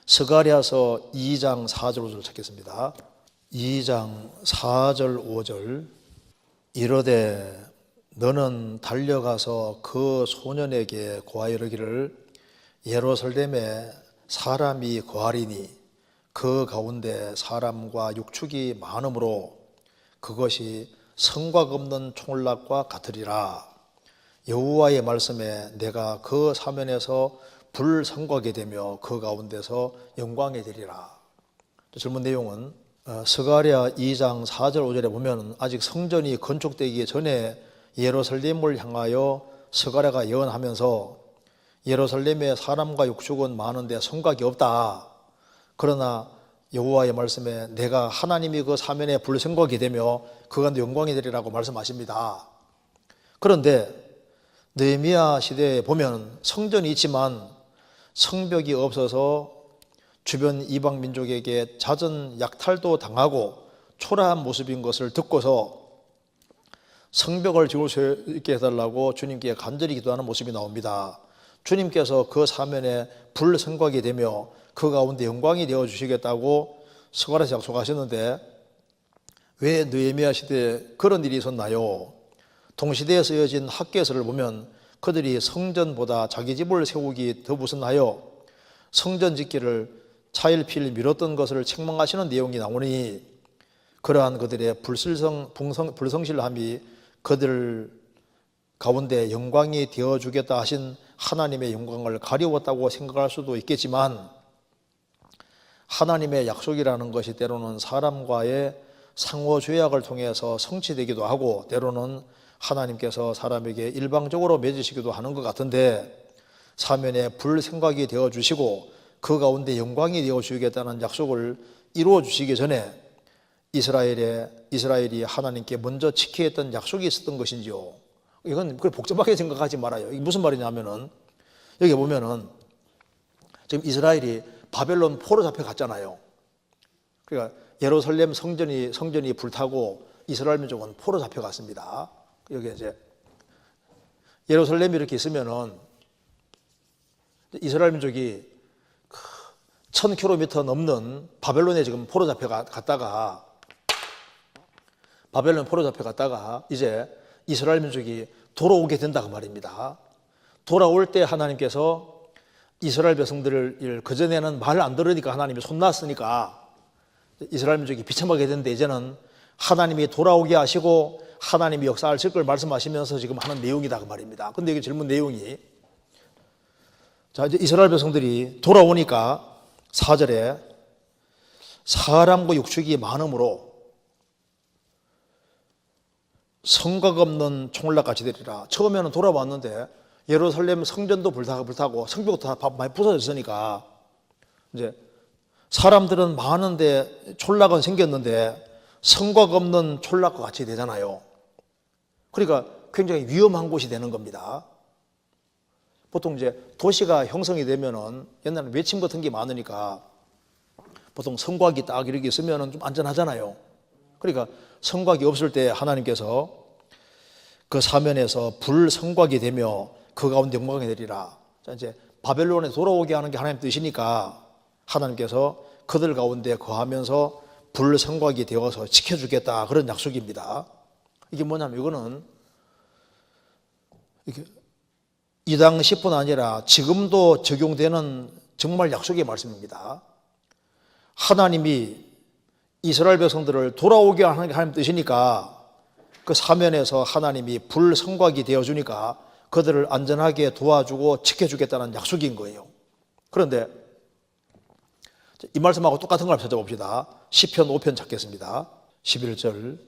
스가랴서 2장 4절 5절 찾겠습니다. 2장 4절 5절. 이르되 너는 달려가서 그 소년에게 고하여 이르기를 예루살렘에 사람이 거하리니 그 가운데 사람과 육축이 많으므로 그것이 성곽 없는 총락과 같으리라. 여호와의 말씀에 내가 그 사면에서 불성곽이 되며 그 가운데서 영광이 되리라. 질문 내용은 스가랴 2장 4절 5절에 보면 아직 성전이 건축되기 전에 예루살렘을 향하여 스가랴가 예언하면서 예루살렘에 사람과 육축은 많은데 성곽이 없다. 그러나 여호와의 말씀에 내가 하나님이 그 사면에 불성곽이 되며 그 가운데 영광이 되리라고 말씀하십니다. 그런데 느헤미야 시대에 보면 성전이 있지만 성벽이 없어서 주변 이방 민족에게 잦은 약탈도 당하고 초라한 모습인 것을 듣고서 성벽을 지을 수 있게 해달라고 주님께 간절히 기도하는 모습이 나옵니다. 주님께서 그 사면에 불성곽이 되며 그 가운데 영광이 되어주시겠다고 스가랴에서 약속하셨는데 왜 느헤미야 시대에 그런 일이 있었나요? 동시대에 쓰여진 학개서를 보면 그들이 성전보다 자기 집을 세우기 더 무슨하여 성전 짓기를 차일피일 미뤘던 것을 책망하시는 내용이 나오니 그러한 그들의 불성실함이 그들 가운데 영광이 되어주겠다 하신 하나님의 영광을 가리웠다고 생각할 수도 있겠지만 하나님의 약속이라는 것이 때로는 사람과의 상호조약을 통해서 성취되기도 하고 때로는 하나님께서 사람에게 일방적으로 맺으시기도 하는 것 같은데 사면에 불성곽이 되어주시고 그 가운데 영광이 되어주시겠다는 약속을 이루어주시기 전에 이스라엘이 하나님께 먼저 지켜야 했던 약속이 있었던 것인지요? 이건 그걸 복잡하게 생각하지 말아요. 이게 무슨 말이냐면은 여기 보면은 지금 이스라엘이 바벨론 포로 잡혀갔잖아요. 그러니까 예루살렘 성전이 불타고 이스라엘 민족은 포로 잡혀갔습니다. 여기 이제 예루살렘이 이렇게 있으면은 이스라엘 민족이 1000km 넘는 바벨론에 지금 포로 잡혀갔다가 이제 이스라엘 민족이 돌아오게 된다 그 말입니다. 돌아올 때 하나님께서 이스라엘 백성들을 그전에는 말 안 들으니까 하나님이 손났으니까 이스라엘 민족이 비참하게 됐는데 이제는 하나님이 돌아오게 하시고 하나님이 역사하실 걸 말씀하시면서 지금 하는 내용이다 그 말입니다. 근데 이게 질문 내용이 자 이제 이스라엘 백성들이 돌아오니까 4절에 사람과 육축이 많으므로 성곽 없는 총락같이 되리라. 처음에는 돌아왔는데 예루살렘 성전도 불타고 성벽도 다 많이 부서졌으니까 이제 사람들은 많은데 촌락은 생겼는데 성곽 없는 촌락과 같이 되잖아요. 그러니까 굉장히 위험한 곳이 되는 겁니다. 보통 이제 도시가 형성이 되면은 옛날에 외침 같은 게 많으니까 보통 성곽이 딱 이렇게 있으면은 좀 안전하잖아요. 그러니까 성곽이 없을 때 하나님께서 그 사면에서 불성곽이 되며 그 가운데 영광이 되리라. 자, 이제 바벨론에 돌아오게 하는 게 하나님 뜻이니까 하나님께서 그들 가운데 거하면서 불성곽이 되어서 지켜주겠다 그런 약속입니다. 이게 뭐냐면 이거는 이 당시뿐 아니라 지금도 적용되는 정말 약속의 말씀입니다. 하나님이 이스라엘 백성들을 돌아오게 하는 게 하나님 뜻이니까 그 사면에서 하나님이 불성곽이 되어주니까 그들을 안전하게 도와주고 지켜주겠다는 약속인 거예요. 그런데 이 말씀하고 똑같은 걸 찾아봅시다. 시편 5편 찾겠습니다. 11절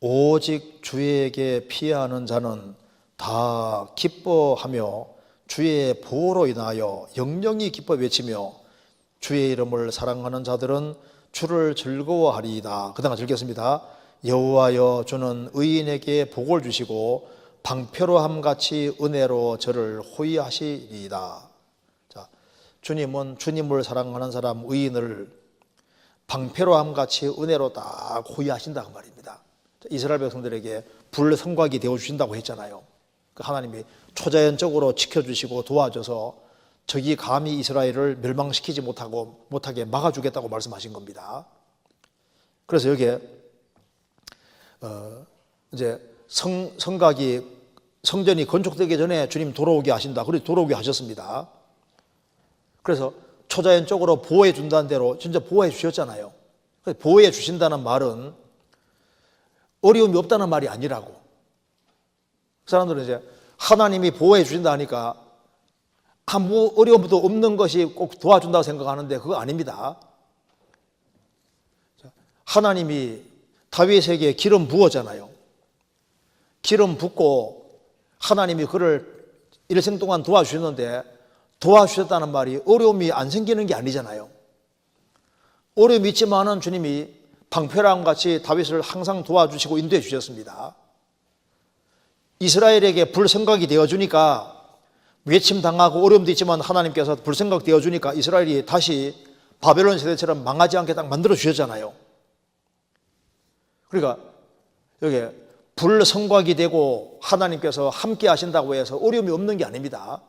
오직 주에게 피하는 자는 다 기뻐하며 주의 보호로 인하여 영영이 기뻐 외치며 주의 이름을 사랑하는 자들은 주를 즐거워하리이다. 그 다음 읽겠습니다. 여호와여 주는 의인에게 복을 주시고 방패로함같이 은혜로 저를 호위하시리이다. 자, 주님은 주님을 사랑하는 사람 의인을 방패로함같이 은혜로 딱 호위하신다 그 말입니다. 이스라엘 백성들에게 불성곽이 되어주신다고 했잖아요. 하나님이 초자연적으로 지켜주시고 도와줘서 적이 감히 이스라엘을 멸망시키지 못하게 막아주겠다고 말씀하신 겁니다. 그래서 여기에 이제 성전이 건축되기 전에 주님 돌아오게 하신다. 그래서 돌아오게 하셨습니다. 그래서 초자연적으로 보호해 준다는 대로 진짜 보호해 주셨잖아요. 보호해 주신다는 말은 어려움이 없다는 말이 아니라고. 사람들은 이제 하나님이 보호해 주신다 하니까 아무 어려움도 없는 것이 꼭 도와준다고 생각하는데 그거 아닙니다. 하나님이 다윗에게 기름 부었잖아요. 기름 붓고 하나님이 그를 일생 동안 도와주셨는데 도와주셨다는 말이 어려움이 안 생기는 게 아니잖아요. 어려움이 있지만은 주님이 방패랑 같이 다윗을 항상 도와주시고 인도해 주셨습니다. 이스라엘에게 불생각이 되어주니까 외침당하고 어려움도 있지만 하나님께서 불생각 되어주니까 이스라엘이 다시 바벨론 세대처럼 망하지 않게 딱 만들어 주셨잖아요. 그러니까 여기 불성곽이 되고 하나님께서 함께 하신다고 해서 어려움이 없는 게 아닙니다.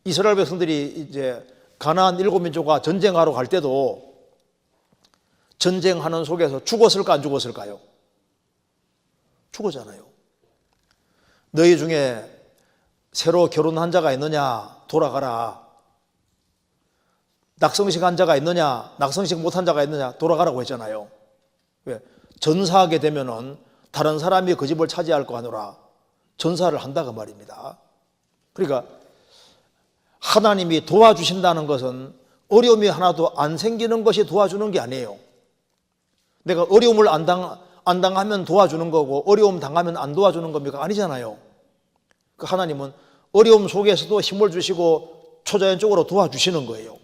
이스라엘 백성들이 이제 가나안 7민족과 전쟁하러 갈 때도 전쟁하는 속에서 죽었을까 안 죽었을까요? 죽었잖아요. 너희 중에 새로 결혼한 자가 있느냐? 돌아가라. 낙성식 한 자가 있느냐? 낙성식 못한 자가 있느냐? 돌아가라고 했잖아요. 왜? 전사하게 되면은 다른 사람이 그 집을 차지할 거 하노라. 전사를 한다고 말입니다. 그러니까 하나님이 도와주신다는 것은 어려움이 하나도 안 생기는 것이 도와주는 게 아니에요. 내가 어려움을 안 당하면 도와주는 거고 어려움 당하면 안 도와주는 겁니까? 아니잖아요. 그 하나님은 어려움 속에서도 힘을 주시고 초자연적으로 도와주시는 거예요.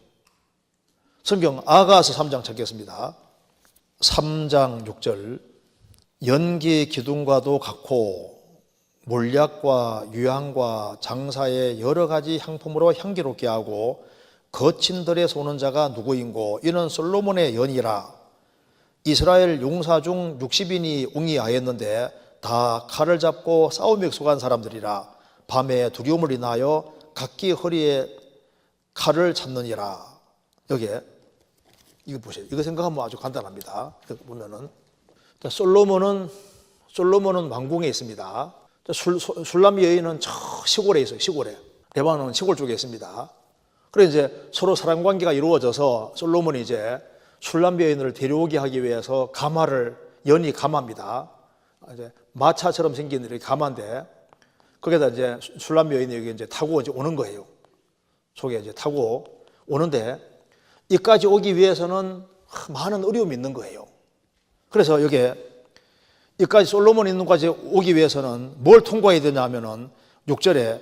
성경 아가서 3장 찾겠습니다. 3장 6절. 연기 기둥과도 같고 몰약과 유향과 장사의 여러 가지 향품으로 향기롭게 하고 거친 들에 쏘는 자가 누구인고 이는 솔로몬의 연이라. 이스라엘 용사 중 60인이 웅이하였는데 다 칼을 잡고 싸움에 익숙한 사람들이라. 밤에 두려움을 인하여 각기 허리에 칼을 잡느니라. 여기에 이거 보세요. 이거 생각하면 아주 간단합니다. 여기 보면은 솔로몬은 왕궁에 있습니다. 술람 여인은 저 시골에 있어요. 시골에. 레바논 시골 쪽에 있습니다. 그래서 이제 서로 사랑 관계가 이루어져서 솔로몬이 이제 술람 여인을 데려오게 하기 위해서 연이 가마입니다. 이제 마차처럼 생긴 이렇게 가마인데 거기다 이제 술람 여인이 여기 이제 타고 이제 오는 거예요. 속에 이제 타고 오는데 이까지 오기 위해서는 많은 어려움이 있는 거예요. 그래서 여기에 이까지 솔로몬이 있는 곳까지 오기 위해서는 뭘 통과해야 되냐 하면은 6절에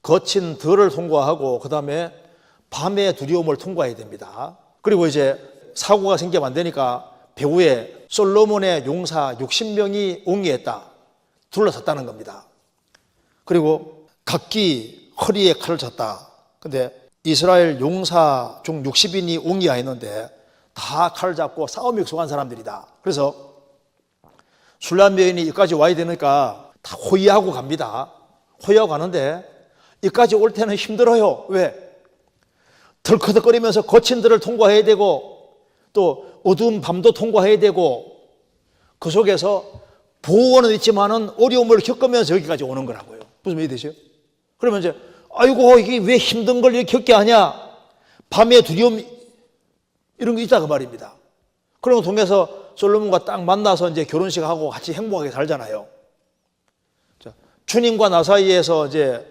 거친 들을 통과하고 그 다음에 밤의 두려움을 통과해야 됩니다. 그리고 이제 사고가 생기면 안 되니까 배후에 솔로몬의 용사 60명이 옹이했다. 둘러섰다는 겁니다. 그리고 각기 허리에 칼을 찼다. 근데 이스라엘 용사 중 60인이 옹이하였는데 다 칼을 잡고 싸움에 익숙한 사람들이다. 그래서 술람 여인이 여기까지 와야 되니까 다 호위하고 갑니다. 호위하고 가는데 여기까지 올 때는 힘들어요. 왜? 덜커덕거리면서 거친 들을 통과해야 되고 또 어두운 밤도 통과해야 되고 그 속에서 보호는 있지만은 어려움을 겪으면서 여기까지 오는 거라고요. 무슨 말이 되죠? 그러면 이제 아이고 이게 왜 힘든 걸 이렇게 겪게 하냐? 밤에 두려움 이런 거 있다 그 말입니다. 그런 거 통해서 솔로몬과 딱 만나서 이제 결혼식하고 같이 행복하게 살잖아요. 자, 주님과 나 사이에서 이제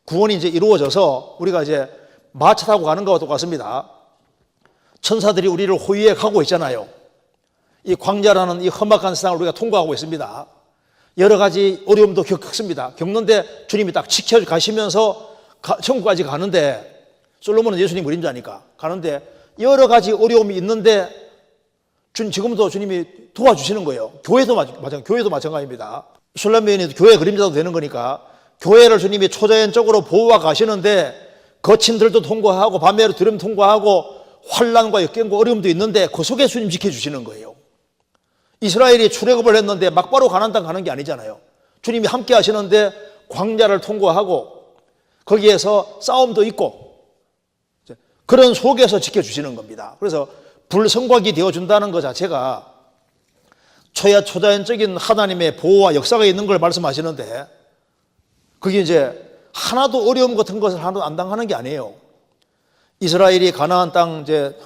구원이 이제 이루어져서 우리가 이제 마차 타고 가는 것과 똑같습니다. 천사들이 우리를 호위해 가고 있잖아요. 이 광야라는 이 험악한 세상을 우리가 통과하고 있습니다. 여러 가지 어려움도 겪습니다. 겪는데 주님이 딱 지켜가시면서 천국까지 가는데 솔로몬은 예수님 그림자니까 가는데 여러 가지 어려움이 있는데 지금도 주님이 도와주시는 거예요. 교회도 마찬가지입니다. 술람 여인이 교회 그림자도 되는 거니까 교회를 주님이 초자연적으로 보호하 가시는데 거친 들도 통과하고 밤에 두려움 통과하고 환난과 역경과 어려움도 있는데 그 속에 주님 지켜주시는 거예요. 이스라엘이 출애굽을 했는데 막바로 가나안 땅 가는 게 아니잖아요. 주님이 함께 하시는데 광야를 통과하고 거기에서 싸움도 있고 그런 속에서 지켜주시는 겁니다. 그래서 불성곽이 되어준다는 것 자체가 초자연적인 하나님의 보호와 역사가 있는 걸 말씀하시는데 그게 이제 하나도 어려움 같은 것을 하나도 안 당하는 게 아니에요. 이스라엘이 가나안 땅 이제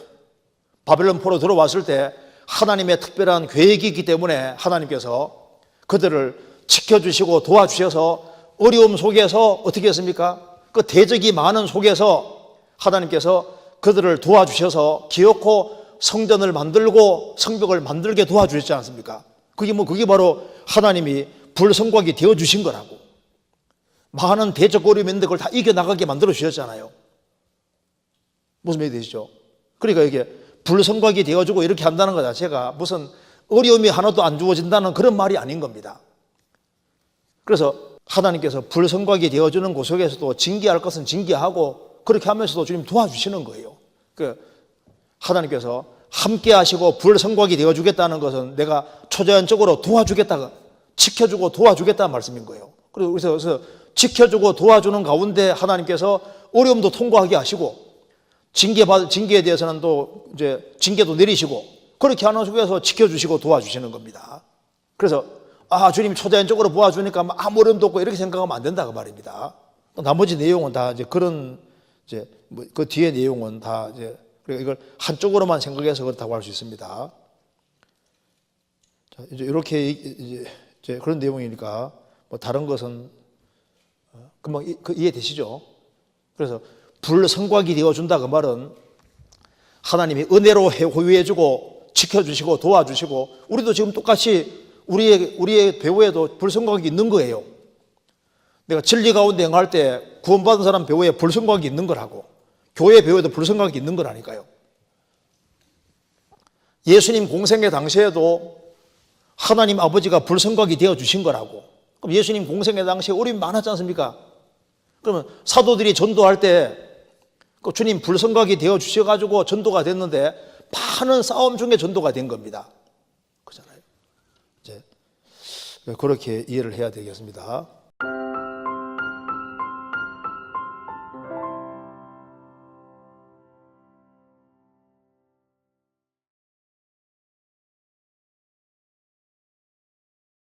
바벨론 포로 들어왔을 때 하나님의 특별한 계획이 있기 때문에 하나님께서 그들을 지켜주시고 도와주셔서 어려움 속에서 어떻게 했습니까? 그 대적이 많은 속에서 하나님께서 그들을 도와주셔서 기어코 성전을 만들고 성벽을 만들게 도와주셨지 않습니까? 그게 바로 하나님이 불성곽이 되어주신 거라고. 많은 대적 어려움이 있는데 그걸 다 이겨나가게 만들어 주셨잖아요. 무슨 말이 되시죠? 그러니까 이게 불성곽이 되어주고 이렇게 한다는 것 자체가 무슨 어려움이 하나도 안 주어진다는 그런 말이 아닌 겁니다. 그래서 하나님께서 불성곽이 되어주는 곳 속에서도 징계할 것은 징계하고 그렇게 하면서도 주님 도와주시는 거예요. 하나님께서 함께 하시고 불성곽이 되어주겠다는 것은 내가 초자연적으로 도와주겠다, 지켜주고 도와주겠다는 말씀인 거예요. 그래서 지켜주고 도와주는 가운데 하나님께서 어려움도 통과하게 하시고 징계에 대해서는 또 이제 징계도 내리시고 그렇게 하는 속에서 지켜주시고 도와주시는 겁니다. 그래서 주님 초자연적으로 도와주니까 아무 어려움도 없고 이렇게 생각하면 안 된다 그 말입니다. 또 나머지 내용은 다 이제 그런 이제 그 뒤에 내용은 다 이제 이걸 한쪽으로만 생각해서 그렇다고 할 수 있습니다. 자, 이제 이렇게 이제 그런 내용이니까 뭐 다른 것은 금방 이해되시죠? 그래서 불성곽이 되어준다 그 말은 하나님이 은혜로 호유해주고 지켜주시고 도와주시고 우리도 지금 똑같이 우리의 배후에도 불성곽이 있는 거예요. 내가 진리 가운데 행할 때 구원받은 사람 배후에 불성곽이 있는 거라고. 교회 배후에도 불성곽이 있는 거라니까요. 예수님 공생애 당시에도 하나님 아버지가 불성곽이 되어주신 거라고. 그럼 예수님 공생애 당시에 어려움이 많았지 않습니까? 그러면 사도들이 전도할 때 주님 불성곽이 되어주셔가지고 전도가 됐는데 많은 싸움 중에 전도가 된 겁니다. 그렇잖아요. 이제 그렇게 이해를 해야 되겠습니다.